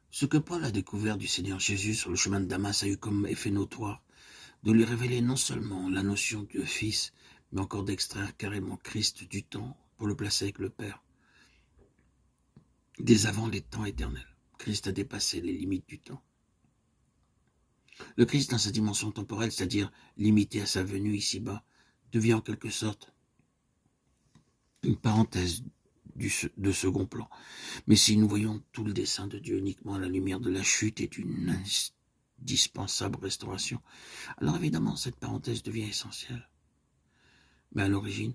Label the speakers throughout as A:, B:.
A: Ce que Paul a découvert du Seigneur Jésus sur le chemin de Damas a eu comme effet notoire de lui révéler non seulement la notion de Fils, mais encore d'extraire carrément Christ du temps pour le placer avec le Père. Dès avant les temps éternels, Christ a dépassé les limites du temps. Le Christ, dans sa dimension temporelle, c'est-à-dire limité à sa venue ici-bas, devient en quelque sorte une parenthèse de second plan. Mais si nous voyons tout le dessein de Dieu uniquement à la lumière de la chute et d'une indispensable restauration, alors évidemment cette parenthèse devient essentielle. Mais à l'origine,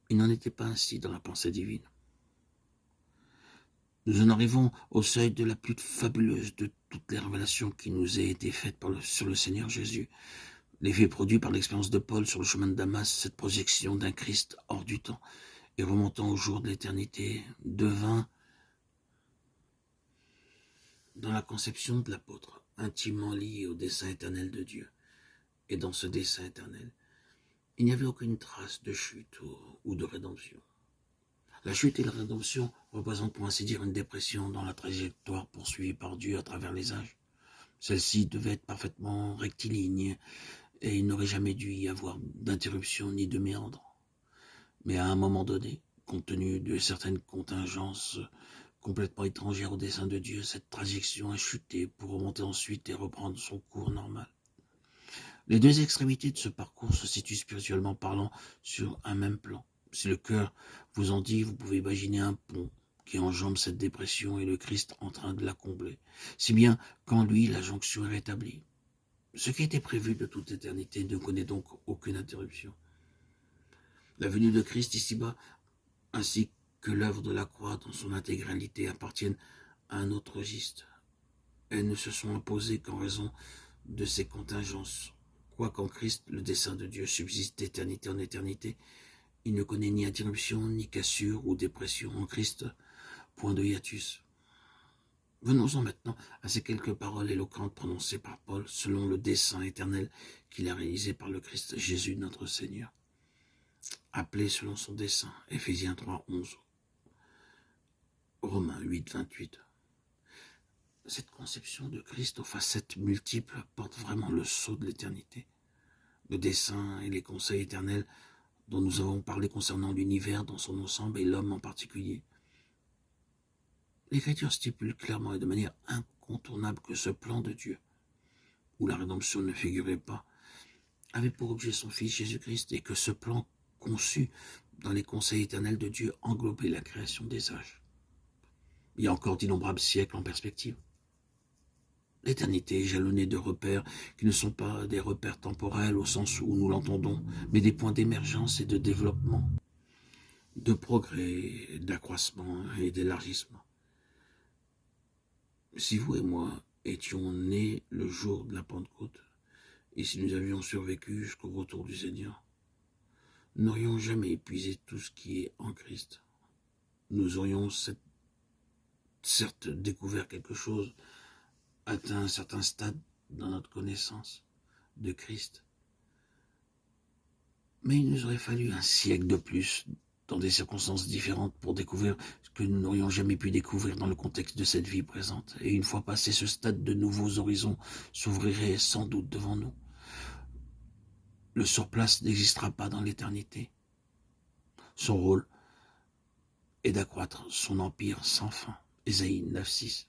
A: il n'en était pas ainsi dans la pensée divine. Nous en arrivons au seuil de la plus fabuleuse de toutes les révélations qui nous aient été faites sur le Seigneur Jésus. L'effet produit par l'expérience de Paul sur le chemin de Damas, cette projection d'un Christ hors du temps et remontant au jour de l'éternité, devint, dans la conception de l'apôtre, intimement lié au dessein éternel de Dieu. Et dans ce dessein éternel, il n'y avait aucune trace de chute ou de rédemption. La chute et la rédemption représentent pour ainsi dire une dépression dans la trajectoire poursuivie par Dieu à travers les âges. Celle-ci devait être parfaitement rectiligne et il n'aurait jamais dû y avoir d'interruption ni de méandre. Mais à un moment donné, compte tenu de certaines contingences complètement étrangères au dessein de Dieu, cette trajectoire a chuté pour remonter ensuite et reprendre son cours normal. Les deux extrémités de ce parcours se situent spirituellement parlant sur un même plan. Si le cœur vous en dit, vous pouvez imaginer un pont qui enjambe cette dépression et le Christ en train de la combler. Si bien qu'en lui, la jonction est rétablie. Ce qui était prévu de toute éternité ne connaît donc aucune interruption. La venue de Christ ici-bas, ainsi que l'œuvre de la croix dans son intégralité appartiennent à un autre registre. Elles ne se sont imposées qu'en raison de ces contingences. Quoiqu'en Christ, le dessein de Dieu subsiste d'éternité en éternité, il ne connaît ni interruption, ni cassure ou dépression en Christ, point de hiatus. Venons-en maintenant à ces quelques paroles éloquentes prononcées par Paul selon le dessein éternel qu'il a réalisé par le Christ Jésus notre Seigneur. Appelé selon son dessein, Éphésiens 3, 11, Romains 8, 28. Cette conception de Christ aux facettes multiples porte vraiment le sceau de l'éternité. Le dessein et les conseils éternels dont nous avons parlé concernant l'univers dans son ensemble et l'homme en particulier. L'Écriture stipule clairement et de manière incontournable que ce plan de Dieu, où la rédemption ne figurait pas, avait pour objet son Fils Jésus-Christ et que ce plan conçu dans les conseils éternels de Dieu englobait la création des âges. Il y a encore d'innombrables siècles en perspective. L'éternité est jalonnée de repères qui ne sont pas des repères temporels au sens où nous l'entendons, mais des points d'émergence et de développement, de progrès, d'accroissement et d'élargissement. Si vous et moi étions nés le jour de la Pentecôte, et si nous avions survécu jusqu'au retour du Seigneur, nous n'aurions jamais épuisé tout ce qui est en Christ. Nous aurions certes découvert quelque chose, atteint un certain stade dans notre connaissance de Christ. Mais il nous aurait fallu un siècle de plus, dans des circonstances différentes, pour découvrir ce que nous n'aurions jamais pu découvrir dans le contexte de cette vie présente. Et une fois passé ce stade, de nouveaux horizons s'ouvriraient sans doute devant nous. Le surplace n'existera pas dans l'éternité. Son rôle est d'accroître son empire sans fin. Ésaïe 9, 6.